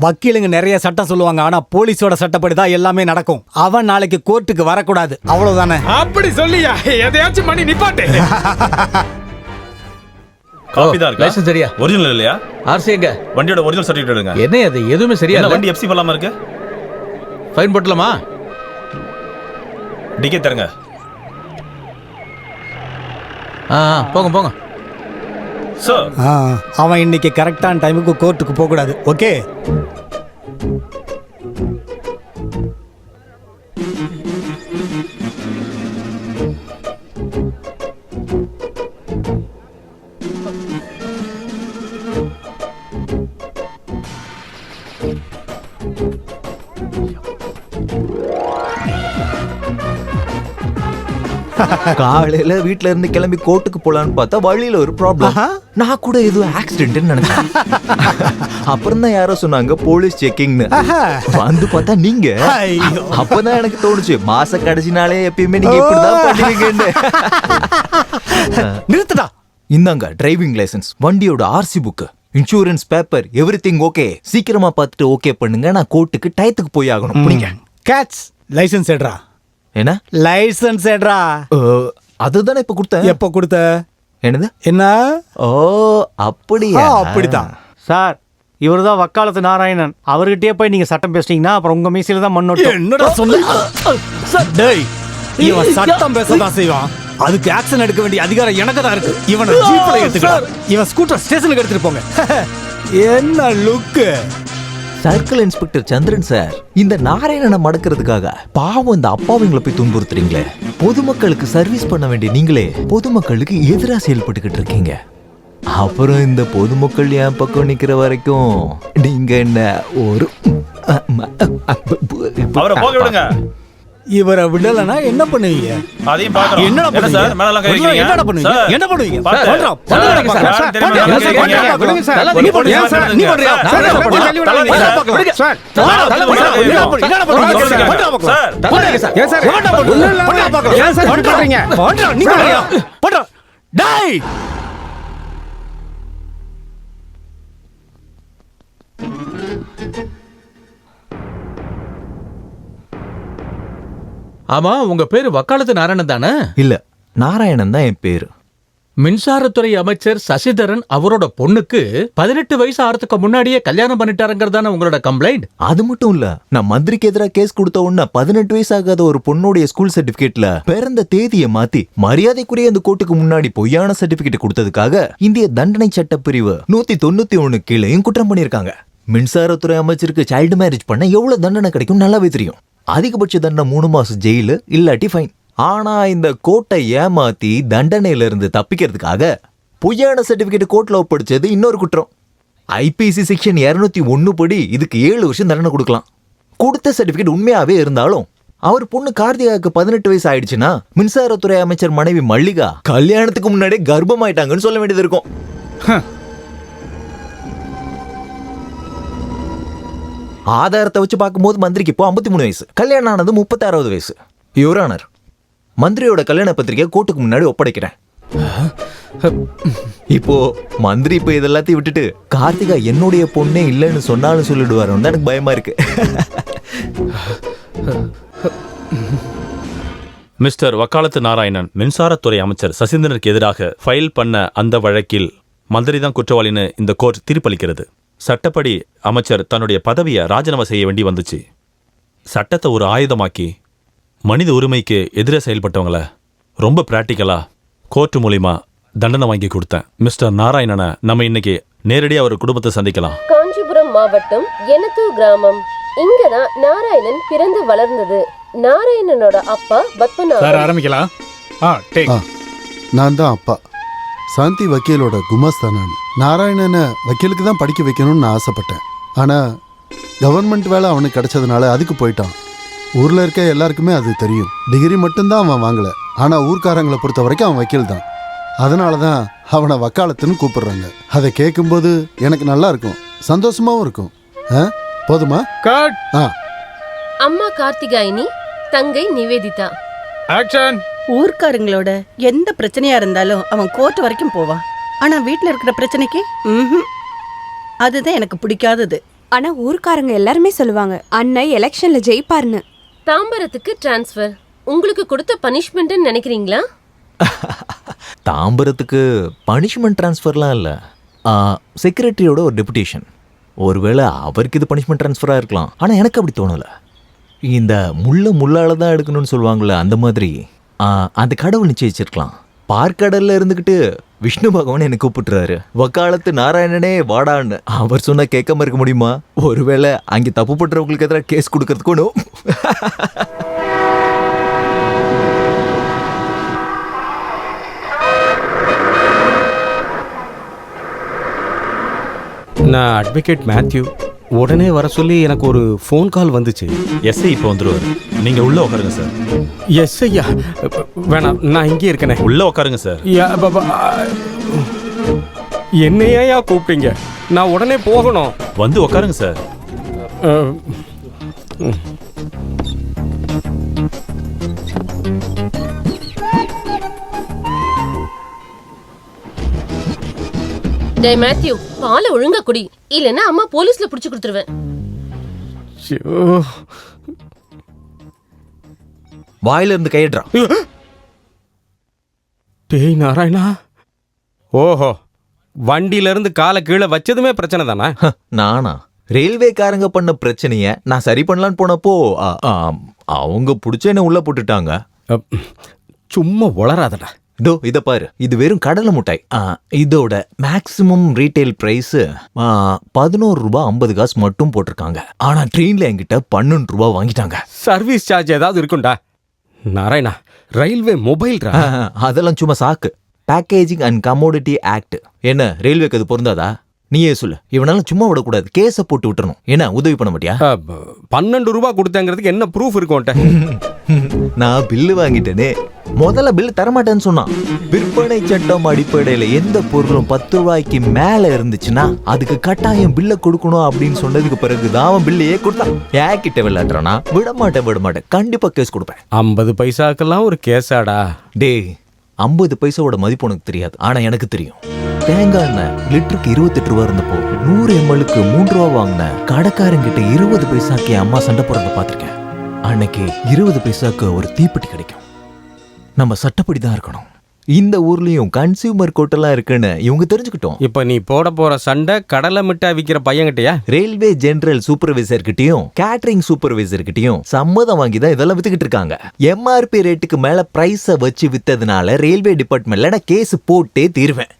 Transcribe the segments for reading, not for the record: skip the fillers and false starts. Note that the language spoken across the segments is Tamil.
வக்கீலுங்க நிறைய சட்டம் சொல்லுவாங்க, ஆனா போலீஸோட சட்டப்படிதான் எல்லாமே நடக்கும். அவன் நாளைக்கு கோர்ட்டுக்கு வரக்கூடாது, அவ்வளவுதானே. அப்படி சொல்லியா? எதையாச்சும் பண்ணி நிப்பாட்டு. காப்பி தான் இருக்கா? லைசென்ஸ் சரியா? ஒரிஜினல் இல்லையா? ஆர்சி எங்க? வண்டியோட ஒரிஜினல் சர்டிஃபிகேட் எடுங்க. என்ன அது எதுவுமே சரியா என்ன இல்ல. வண்டி எஃப்சி பண்ணலாமா இருக்கு? ஃபைன் போட்டலாமா? டிக்கெட் தரங்க. போங்க போங்க. சார், அவன் இன்னைக்கு கரெக்டான டைமுக்கு கோர்ட்டுக்கு போக கூடாது. ஓகே. காலையில வீட்ல இருந்து கிளம்பி கோர்ட்டுக்கு போலான்னு பார்த்தா வழியில ஒரு ப்ராப்ளம். நான் கூட ஏதோ ஆக்சிடென்ட்னு நினைச்சேன். அப்புறம் தான் யாரோ சொன்னாங்க போலீஸ் செக்கிங்னு. வந்து பார்த்தா நீங்க. அப்பதான் எனக்கு தோணுச்சு மாச கடைசி நாளே எப்பயுமே நீங்க இப்படிதான் பண்ணுவீங்கன்னு. நிறுத்துடா. இந்தாங்க டிரைவிங் லைசென்ஸ், வண்டியோட RC book, insurance paper, everything okay. சீக்கிரமா பார்த்துட்டு ஓகே பண்ணுங்க, நான் கோர்ட்டுக்கு டயத்துக்கு போய் ஆகணும். புரியுங்க? கேட்ச். லைசென்ஸ் எடுறா. என்ன லைசென்ஸ் எடுறா. அதுதானே இப்ப கொடுத்தேன். எப்ப கொடுத்த? என்னது? என்ன? ஓ அப்படியா? அப்படித்தான் சார். இவர் தான் வக்காலத்து நாராயணன். அவர்கிட்டயே போய் நீங்க சட்டம் பேசிட்டீங்கன்னா அப்புறம் உங்க மீசில தான் மண்ணோட்டம். என்னடா சொல்ல? டேய், இவன் சட்டம் பேசதான் செய்வான். அதுக்கு ஆக்ஷன் எடுக்க வேண்டிய அதிகாரம் எனக்கு தான் இருக்கு. இவனை ஜீப்ல எடுத்துக்கலாம். இவன் ஸ்கூட்டர் ஸ்டேஷனுக்கு எடுத்துட்டு போங்க. என்ன லுக்கு? சர்க்கிள் இன்ஸ்பெக்டர் சந்திரன் சார், இந்த நாராயணனை மடக்கிறதுக்காக பாவம் இந்த அப்பாவிங்களை போய் துன்புறுத்துறீங்களே. பொதுமக்களுக்கு சர்வீஸ் பண்ண வேண்டிய நீங்களே பொதுமக்களுக்கு எதிராக செயல்பட்டுக்கிட்டு இருக்கீங்க. அப்புறம் இந்த பொதுமக்கள் என் பக்கம் நிக்கிற வரைக்கும் நீங்க என்ன ஒரு அவரை போக விடுங்க. இவரை விடலனா என்ன பண்ணுவீங்க? அதையும் பார்க்கறோம். என்னடா என்ன சார் மேல எல்லாம் கையீங்க? என்னடா பண்ணுவீங்க? என்ன பண்ணுவீங்க? பாத்து. பண்றா. சார், பண்றா. சார், தெரியுமா? பண்றா. சார், பண்றா. விடுங்க சார். தலை நீ போடுறியா? சார், நீ போடுறியா? சார், தலை போடுறியா? தலை தலை போடுறியா? போடுறியா? சார், சார், தலை தலை போடுறியா? போடுறியா? என்னடா பண்ணுவீங்க? சொல்லுங்க. பண்றா பார்க்கலாம். சார், ஏன் சார்? எவன்டா பண்ணுவீங்க? பண்றா பார்க்கலாம். ஏன் சார் இப்படி பண்றீங்க? பண்றா. நீ போடுறியா? பண்றா. டேய், ஆமா, உங்க பேரு வக்காலத்து நாராயணன் தானே? இல்ல, நாராயணன் தான் என் பேரு. மின்சாரத்துறை அமைச்சர் சசிதரன் அவரோட பொண்ணுக்கு 18 வயசு ஆறதுக்கு முன்னாடியே கல்யாணம் பண்ணிட்டாருங்கிறதான உங்களோட கம்ப்ளைண்ட்? அது மட்டும் இல்ல, நான் மந்திரிக்கு எதிராக கேஸ் கொடுத்த உடனே 18 வயசு ஆகாத ஒரு பொண்ணுடைய ஸ்கூல் சர்டிபிகேட்ல பிறந்த தேதியை மாத்தி மரியாதைக்குரிய அந்த கோர்ட்டுக்கு முன்னாடி பொய்யான சர்டிபிகேட் கொடுத்ததுக்காக இந்திய தண்டனை சட்டப்பிரிவு 191 கீழையும் குற்றம் பண்ணிருக்காங்க. மின்சாரத்துறை அமைச்சருக்கு சைல்டு மேரேஜ் பண்ண எவ்வளவு தண்டனை கிடைக்கும் நல்லாவே தெரியும். அதிகபட்ச தண்டனை 3 மாசம் ஜெயிலு இல்லாட்டி ஃபைன். ஆனா இந்த கோர்ட்டை ஏமாத்தி தண்டனையில இருந்து தப்பிக்கிறதுக்காக பொய்யான சர்டிபிகேட் கோர்ட்ல ஒப்படைச்சது இன்னொரு குற்றம். ஐபிசி செக்ஷன் 201 படி இதுக்கு 7 வருஷம் தண்டனை கொடுக்கலாம். கொடுத்த சர்டிபிகேட் உண்மையாவே இருந்தாலும் அவர் பொண்ணு கார்த்திகாவுக்கு 18 வயசு ஆயிடுச்சுன்னா மின்சாரத்துறை அமைச்சர் மனைவி மல்லிகா கல்யாணத்துக்கு முன்னாடியே கர்ப்பமாயிட்டாங்கன்னு சொல்ல வேண்டியது இருக்கும். ஆதாரத்தை வச்சு பார்க்கும்போது மந்திரிக்கு இப்போ 53 வயசு, கல்யாணம் ஆனது 36வது வயசு. யுவர் ஆனர், மந்திரியோட கல்யாண பத்திரிகை கோர்ட்டுக்கு முன்னாடி ஒப்படைக்கிறேன். இப்போ மந்திரி இப்போ இதெல்லாத்தையும் விட்டுட்டு கார்த்திகா என்னுடைய பொண்ணே இல்லைன்னு சொன்னாலும் சொல்லிடுவாருன்னு தான் எனக்கு பயமா இருக்கு. மிஸ்டர் வக்காலத்து நாராயணன், மின்சாரத்துறை அமைச்சர் சசிதரனுக்கு எதிராக ஃபைல் பண்ண அந்த வழக்கில் மந்திரி தான் குற்றவாளின்னு இந்த கோர்ட் தீர்ப்பளிக்கிறது. சட்டப்படி அமைச்சர் தன்னுடைய பதவியை ராஜினாமா செய்ய வேண்டி வந்துச்சு. சட்டத்தை ஒரு ஆயுதமாக்கி மனித உரிமைக்கு எதிராக செயல்பட்டவங்கள ரொம்ப பிராக்டிக்கலா கோர்ட் மூலியமா தண்டனை வாங்கி கொடுத்தேன். மிஸ்டர் நாராயணனை நம்ம இன்னைக்கு நேரடியாக அவர் குடும்பத்தை சந்திக்கலாம். காஞ்சிபுரம் மாவட்டம் எனத்தூர் கிராமம். இங்கதான் நாராயணன் பிறந்து வளர்ந்தது. நாராயணனோட அப்பா பத்மநாபன். சார் ஆரம்பிக்கலாம். நான் தான் அப்பா. சாந்தி வக்கீலோட குமாஸ்தா நான். நாராயணனை வக்கீலுக்கு தான் படிக்க வைக்கணும்னு நான் ஆசைப்பட்டேன். ஆனால் கவர்மெண்ட் வேலை அவனுக்கு கிடைச்சதுனால அதுக்கு போயிட்டான். ஊரில் இருக்க எல்லாருக்குமே அது தெரியும். டிகிரி மட்டும்தான் அவன் வாங்கலை, ஆனால் ஊர்க்காரங்களை பொறுத்த வரைக்கும் அவன் வக்கீல் தான். அதனால தான் அவனை வக்காலத்துன்னு கூப்பிடுறாங்க. அதை கேட்கும்போது எனக்கு நல்லா இருக்கும், சந்தோஷமாகவும் இருக்கும். போதுமா? அம்மா கார்த்திகாயினி, தங்கை நிவேதிதா. ஆக்ஷன். ஊர்க்காரங்களோட எந்த பிரச்சனையா இருந்தாலும் அவன் கோர்ட் வரைக்கும் போவான். ஆனா வீட்டுல இருக்கிற பிரச்சனைக்கு அதுதான் எனக்கு பிடிக்காதது. ஆனா ஊர்க்காரங்க எல்லாருமே சொல்லுவாங்க அண்ணன் எலெக்ஷன்ல ஜெயிப்பாருன்னு. தாம்பரத்துக்கு டிரான்ஸ்ஃபர் உங்களுக்கு கொடுத்த பனிஷ்மெண்ட்னு நினைக்கிறீங்களா? தாம்பரத்துக்கு பனிஷ்மெண்ட் ட்ரான்ஸ்ஃபர்லாம் இல்லை, செக்ரட்டரியோட ஒரு டெபுடேஷன். ஒருவேளை அவருக்கு இது பனிஷ்மெண்ட் ட்ரான்ஸ்ஃபராக இருக்கலாம், ஆனால் எனக்கு அப்படி தோணலை. இந்த முள்ளால தான் எடுக்கணும்னு சொல்லுவாங்கள்ல, அந்த மாதிரி அந்த கடவுள் நிச்சயிச்சிருக்கலாம். பார்க்கடல்ல இருந்துக்கிட்டு விஷ்ணு பகவான் என்னை கூப்பிட்டுறாரு, வக்காலத்து நாராயணனே வாடான்னு. அவர் சொன்னா கேட்காம இருக்க முடியுமா? ஒருவேளை அங்கே தப்பு பண்றவங்களுக்கு எதிராக கேஸ் கொடுக்கறதுக்கு நான் அட்வொகேட் மேத்யூ. உடனே வர சொல்லி எனக்கு ஒரு ஃபோன் கால் வந்துச்சு. எஸ்ஐ இப்போ வந்துருவாரு, நீங்க உள்ள உட்காருங்க சார். எஸ் ஐயா, வேணாம் நான் இங்கே இருக்கனே. உள்ள உட்காருங்க சார். என்னையா கூப்பிட்டீங்க? நான் உடனே போகணும். வந்து உட்காருங்க சார். டே மேத்யூ, பாலை ஒழுங்கா குடி, இல்லைன்னா அம்மா போலீஸ்ல புடிச்சு கொடுத்துருவேன். வாயில இருந்து கையிடுறான். டேய் நாராயணா, ஓஹோ, வண்டியில இருந்து காலை கீழே வச்சதுமே பிரச்சனை தானே? நானா? ரயில்வேக்காரங்க பண்ண பிரச்சனைய நான் சரி பண்ணலான்னு போனப்போ அவங்க பிடிச்ச என்ன உள்ள போட்டுட்டாங்க. சும்மா உளராதடா. இதோ இத பாரு, இது வெறும் கடலை மிட்டாய். இதோட மேக்ஸிமம் ரீட்டைல் பிரைஸ் 11 ரூபாய் 50 காசு மட்டும் போட்டிருக்காங்க. ஆனா ட்ரெயின்ல என்கிட்ட 12 ரூபாய் வாங்கிட்டாங்க. சர்வீஸ் சார்ஜ் ஏதாவது இருக்கும்டா நாராயணா. ரயில்வே மொபைல் அதெல்லாம் சும்மா சாக்கு. பேக்கேஜிங் அண்ட் கமோடிட்டி ஆக்ட் என்ன ரயில்வேக்கு அது பொருந்தாதா? நீயே சொல்லு. இவனால சும்மா விடக்கூடாது, கேஸ போட்டு விட்டுறணும். என்ன உதவி பண்ண மாட்டியா? 12 ரூபாய் கொடுத்தேங்கிறதுக்கு என்ன ப்ரூஃப் இருக்கும்ட்ட? நான் பில்லு வாங்கிட்டேனே. முதல்ல பில்லு தரமாட்டேன்னு சொன்னான். விற்பனை சட்டம் அடிப்படையில எந்த பொருளும் 10 ரூபாய்க்கு மேல இருந்துச்சுன்னா அதுக்கு கட்டாயம் பில்ல கொடுக்கணும் அப்படின்னு சொன்னதுக்கு பிறகுதான் அவன் பில்லையே கொடுத்தான். ஏன் கிட்ட விளையாடுறானா? விட மாட்டேன், கண்டிப்பா கேஸ் கொடுப்பேன். 50 பைசாக்கெல்லாம் ஒரு கேஸாடா? டே, 50 பைசாவோட மதிப்பு உனக்கு தெரியாது, ஆனா எனக்கு தெரியும். தேங்காய் எண்ணெய் லிட்டருக்கு 28 ரூபா இருந்தப்போ 100 ml-க்கு 3 ரூபா வாங்கின கடைக்காரங்கிட்ட 20 பைசாக்கு அம்மா சண்டை போடுறத பார்த்திருக்கேன். அன்னைக்கு 20 பைசாக்கு ஒரு தீப்பெட்டி கிடைக்கும். நம்ம சட்டப்படி தான் இருக்கணும். இந்த ஊர்லயும் கன்சியூமர் கோர்ட்டெல்லாம் இருக்குன்னு இவங்க தெரிஞ்சுக்கிட்டோம். இப்ப நீ போட போற சண்டை கடலை மிட்டாய் விற்கிற பையன்கிட்டயா? ரயில்வே ஜெனரல் சூப்பர்வைசர் கிட்டயும் கேட்டரிங் சூப்பர்வைசர் கிட்டயும் சம்மதம் வாங்கி தான் இதெல்லாம் வித்துக்கிட்டு இருக்காங்க. எம்ஆர்பி ரேட்டுக்கு மேல பிரைஸ வச்சு வித்ததுனால ரயில்வே டிபார்ட்மெண்ட்ல நான் கேஸ் போட்டே தீர்வேன்.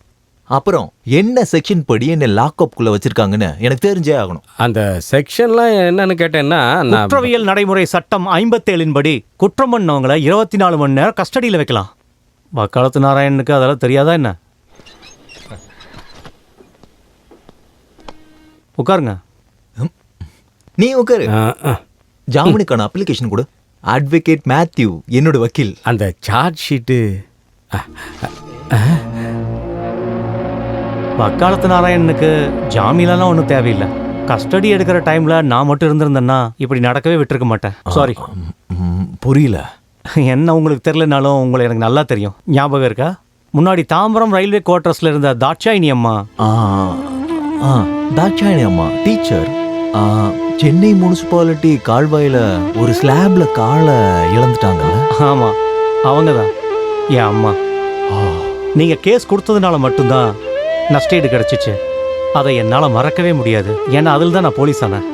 அப்புறம் என்ன செக்ஷன் படி என்ன லாக்அப் குள்ள வச்சிருக்காங்கன்னு எனக்கு தெரிஞ்சே ஆகணும். அந்த செக்ஷன்லாம் என்னன்னு கேட்டேன்னா, குற்றவியல் நடைமுறை சட்டம் 57 படி குற்றம் பண்ணவங்களை 24 மணி நேரம் கஸ்டடியில் வைக்கலாம். வக்காலத்து நாராயணனுக்கு அதெல்லாம் தெரியாதா என்ன? உட்காருங்க. நீ உட்காரு. ஜாமீனுக்கான அப்ளிகேஷன் கொடு. அட்வொகேட் மேத்யூ, என்னோட வக்கீல். அந்த சார்ஜ் ஷீட்டு. வக்காலத்து நாராயணனுக்கு ஜாமீன்லாம் ஒன்றும் தேவையில்லை. கஸ்டடி எடுக்கிற டைம்ல நான் மட்டும் இருந்திருந்தேன்னா இப்படி நடக்கவே விட்டுருக்க மாட்டேன். சாரி. புரியல. என்ன உங்களுக்கு தெரியலனாலும் உங்களை எனக்கு நல்லா தெரியும். ஞாபகம் இருக்கா? முன்னாடி தாம்பரம் ரயில்வே குவார்டர்ஸ்ல இருந்த தாட்சாயினி அம்மா. தாட்சாயினி அம்மா டீச்சர். சென்னை முனிசிபாலிட்டி கால்வாயில ஒரு ஸ்லாப்ல காலை இழந்துட்டாங்கல்ல? ஆமா, அவங்க தான் என் அம்மா. நீங்க கேஸ் கொடுத்ததுனால மட்டும்தான் நஷ்டஈடு கிடைச்சிச்சு. அதை என்னால் மறக்கவே முடியாது. ஏன்னா அதில் தான் நான் போலீஸ் ஆனேன்.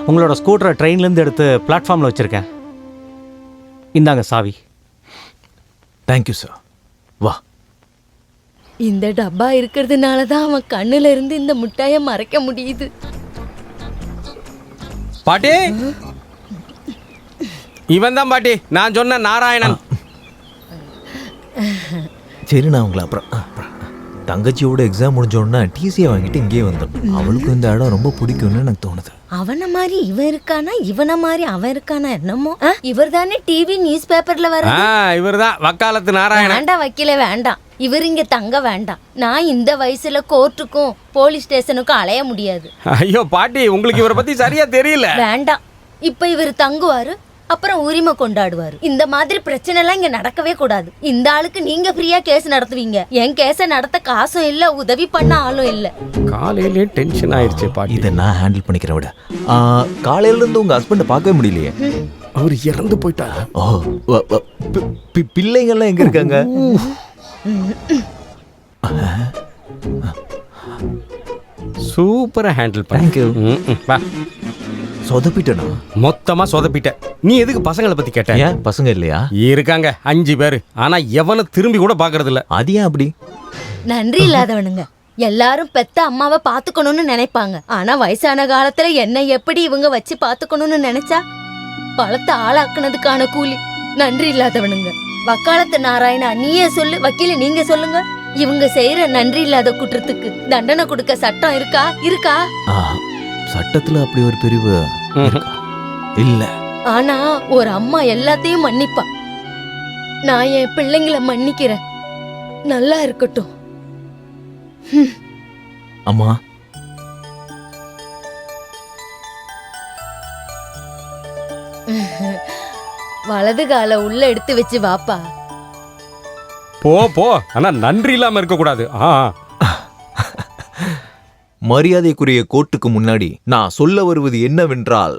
உங்களோட ஸ்கூட்டரை ட்ரெயின்லேருந்து எடுத்து பிளாட்ஃபார்மில் வச்சுருக்கேன். இந்தாங்க சாவி. Thank you sir. வா. இந்த டப்பா இருக்கிறதுனால தான் அவன் கண்ணுல இருந்து இந்த முட்டாயை மறைக்க முடியுது. பாட்டி, இவன் தான் பாட்டி, நான் சொன்ன நாராயணன். சரி, நான் உங்களை அப்புறம் தங்கச்சியோட எக்ஸாம் முடிஞ்சோன்னா டிசியை வாங்கிட்டு இங்கேயே வந்துடும். அவளுக்கும் இந்த இடம் ரொம்ப பிடிக்கும்னு எனக்கு தோணுது. அவனை மாதிரி இவன் இருக்கானா, இவனை மாதிரி அவன் இருக்கானா என்னமோ. இவர் தானே டிவி நியூஸ் பேப்பர்ல வர. இவர் தான் வக்காலத்து நாராயணன். வேண்டாம் வக்கீல, வேண்டாம். இவர் இங்க தங்க வேண்டாம். நான் இந்த வயசுல கோர்ட்டுக்கும் போலீஸ் ஸ்டேஷனுக்கும் அலைய முடியாது. ஐயோ பாட்டி, உங்களுக்கு இவரை பத்தி சரியா தெரியல. வேண்டாம். இப்ப இவர் தங்குவாரு, அப்புறம் உரிமை கொண்டாடுவாரு. இந்த மாதிரி பிரச்சனை எல்லாம் இங்க நடக்கவே கூடாது. இந்த ஆளுக்கு நீங்க ஃப்ரீயா கேஸ் நடத்துவீங்க, என் கேஸ நடத்த காசும் இல்ல, உதவி பண்ண ஆளும் இல்ல. காலையிலே டென்ஷன் ஆயிடுச்சு பாட்டி. இதை நான் ஹேண்டில் பண்ணிக்கிறேன் விட. காலையில இருந்து உங்க ஹஸ்பண்ட பார்க்கவே முடியலையே. அவர் இறந்து போயிட்டாரு. ஓ, பிள்ளைங்கெல்லாம் எங்க இருக்காங்க? சூப்பரா ஹேண்டில் பண்ண. சொதப்பிட்டனா? மொத்தமா சொதப்பிட்ட. நீ எதுக்கு பசங்களை பத்தி கேட்ட? ஏன் பசங்க இல்லையா? இருக்காங்க 5 பேரு. ஆனா எவனை திரும்பி கூட பாக்குறது இல்ல. அது ஏன் அப்படி? நன்றி இல்லாதவனுங்க. எல்லாரும் பெத்த அம்மாவை பாத்துக்கணும்னு நினைப்பாங்க. ஆனா வயசான காலத்துல என்ன எப்படி இவங்க வச்சு பாத்துக்கணும்னு நினைச்சா பழத்தை ஆளாக்குனதுக்கான கூலி. நன்றி இல்லாதவனுங்க. வக்காலத்து நாராயணா, நீயே சொல்லு. வக்கீல நீங்க சொல்லுங்க. இவங்க செய்யற நன்றி இல்லாத குற்றத்துக்கு தண்டனை கொடுக்க சட்டம் இருக்கா? இருக்கா? சட்டத்துல அப்படி ஒரு பிரிவு இல்ல. ஆனா ஒரு அம்மா எல்லாத்தையும் மன்னிப்பா. நான் என் பிள்ளைங்களை மன்னிக்கிறேன். நல்லா இருக்கட்டும். அம்மா, வலது கால உள்ள எடுத்து வச்சு வாப்பா. போ போ. ஆனா நன்றி இல்லாம இருக்க கூடாது. மரியாதைக்குரிய கோர்ட்டுக்கு முன்னாடி நான் சொல்ல வருவது என்னவென்றால்,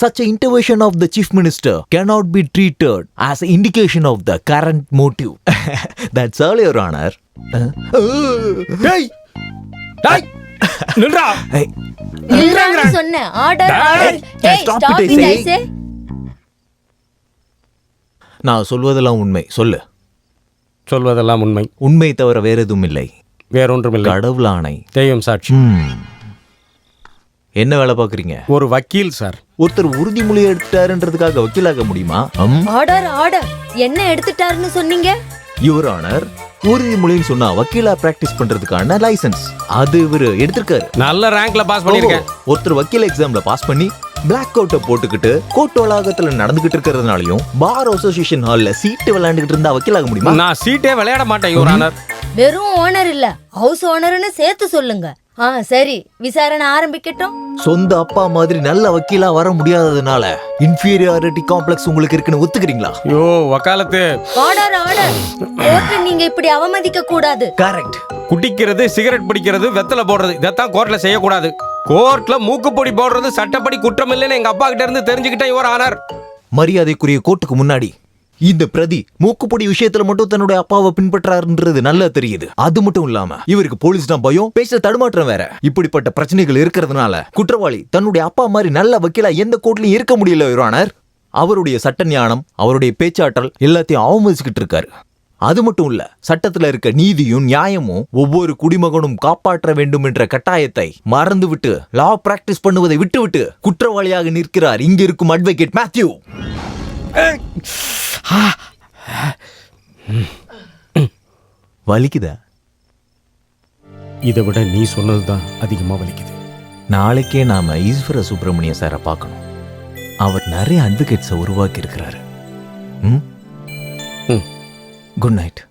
such an intervention of the chief minister cannot be treated as an indication of the current motive. That's all, Your Honor. டேய் டேய் நில்றா. நில்றான்னு சொன்ன. Order order. டேய் Stop stop it, it I ஐ சே. நான் சொல்வதெல்லாம் உண்மை. சொல்லு. சொல்வதெல்லாம் உண்மை. உண்மை தவிர வேற எதுவும் இல்லை. வேறொன்றும் இல்லை. கடவுள் ஆணை. தெய்வம் சாட்சி. என்ன வேலை பாக்குறீங்க? ஒரு வக்கீல் சார். ஒருத்தர் உறுதிமொழி எடுத்துட்டாருன்றதுக்காக வக்கீலாக முடியுமா? Order order. என்ன எடுத்துட்டாருன்னு சொன்னீங்க? யுவர் ஆனர், உறுதிமொழின்னு சொன்னா வக்கீலா பிராக்டிஸ் பண்றதுக்கான லைசன்ஸ் அது இவரு எடுத்திருக்காரு. நல்ல ரேங்க்ல பாஸ் பண்ணிருக்கேன். ஒருத்தர் வக்கீல் எக்ஸாம்ல பாஸ் பண்ணி பிளாக் அவுட்டை போட்டுக்கிட்டு கோர்ட் வளாகத்துல நடந்துகிட்டு இருக்கிறதுனாலயும் பார் அசோசியேஷன் ஹால்ல சீட்டு விளையாண்டுகிட்டு இருந்தா வக்கீலாக முடியுமா? நான் சீட்டே விளையாட மாட்டேன் யுவர் ஆனர். வெறும் ஓனர் இல்ல, ஹவுஸ் ஓனர்னு சேர்த்து சொல்லுங்க. சரி, விசாரணை ஆரம்பிக்கட்டும். சொந்த அப்பா மாதிரி நல்ல வக்கீலா வர முடியாததுனால இன்ஃபீரியாரிட்டி காம்ப்ளெக்ஸ் உங்களுக்கு இருக்குன்னு ஒத்துக்கிறீங்களா? யோ வக்காலத்து. Order order. கோர்ட்டை நீங்க இப்படி அவமதிக்க கூடாது. கரெக்ட். குடிக்கிறது, சிகரெட் பிடிக்கிறது, வெத்தலை போடுறது, இதைத்தான் கோர்ட்ல செய்யக்கூடாது. கோர்ட்ல மூக்குப்பொடி போடுறது சட்டப்படி குற்றம் இல்லைன்னு எங்க அப்பா கிட்ட இருந்து தெரிஞ்சுக்கிட்டேன் யுவர் ஆனர். மரியாதைக்குரிய கோர்ட்டுக்கு முன்னாடி இந்த பிரதி மூக்குப்பொடி விஷயத்துல மட்டும் தன்னுடைய அப்பாவை பின்பற்றாருன்றது நல்லா தெரியுது. அது மட்டும் இல்லாம இவருக்கு போலீஸ்னா பயம், பேச தடுமாற்றம் வேற. இப்படிப்பட்ட பிரச்சனைகள் இருக்கிறதுனால குற்றவாளி தன்னுடைய அப்பா மாதிரி நல்ல வக்கீலா எந்த கோர்ட்லயும் இருக்க முடியல யுவர் ஆனர். அவருடைய சட்ட ஞானம், அவருடைய பேச்சாற்றல் எல்லாத்தையும் அவமதிச்சுக்கிட்டு இருக்காரு. அது மட்டும் இல்ல, சட்டத்துல இருக்க நீதியும் நியாயமும் ஒவ்வொரு குடிமகனும் காப்பாற்ற வேண்டும் என்ற கட்டாயத்தை மறந்துவிட்டு லா பிராக்டிஸ் பண்ணுவதை விட்டுவிட்டு குற்றவாளியாக நிற்கிறார் இங்க இருக்கும் அட்வொகேட் மேத்யூ. வலிக்குதா? இதை விட நீ சொன்னதுதான் அதிகமா வலிக்குது. நாளைக்கே நாம ஈஸ்வர சுப்பிரமணிய சாரை பார்க்கணும். அவர் நிறைய அட்வொகேட்ஸை உருவாக்கி இருக்கிறாரு. Good night.